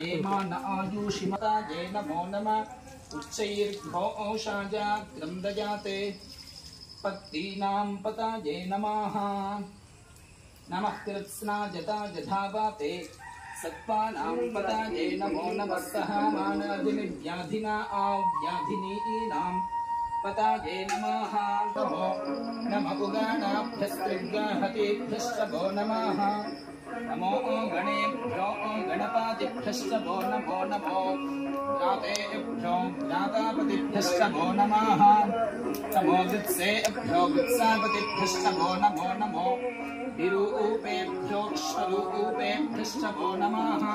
मान आयुषिमता जय नमो नमः उच्चैर्घोषाजा क्रन्दजाते पत्तीनां पता जय नमः नमः कृत्स्नाजता जधावाते सत्पानां पता जय नमो नमः सहमानादिव्याधिना आव्याधिनीनां पता जय नमः नमो उगानाभ्यस्त्रिव्याहतेभ्यश्च वो नमः नमो गणेभ्यो गणपतिभ्यश्च वो नमो नमो ज्ञातेभ्यो ज्ञातापतिभ्यश्च वो नमः नमो वृत्सेभ्यो वृत्सापतिभ्यश्च वो नमो नमो विरूपेभ्यो स्वरूपेभ्यश्च वो नमः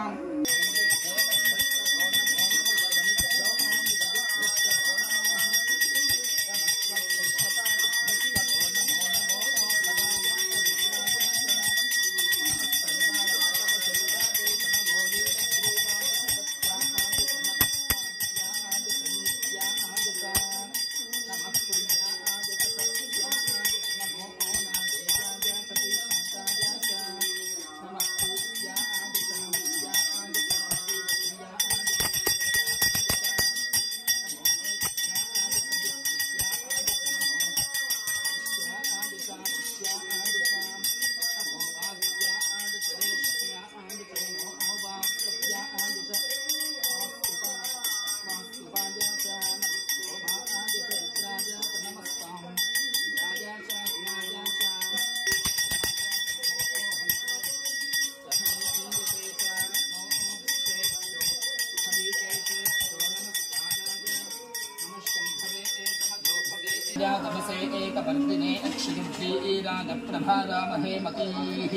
तमसे एकवर्तिने अक्षयुद्रीराजप्रभारामहे मतीः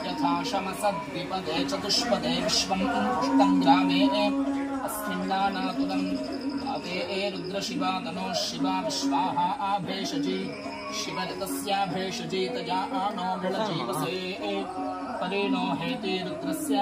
यथा शमसद्विपदे चतुष्पदे विश्वं पुष्टं ग्रामे अस्मिन्नानातुलं आते रुद्रशिवा तनो शिवा विश्वाहा आभेषजी शिवरतस्याभेषजी तजा नो गणजीवसे परिणो हेति रुद्रस्य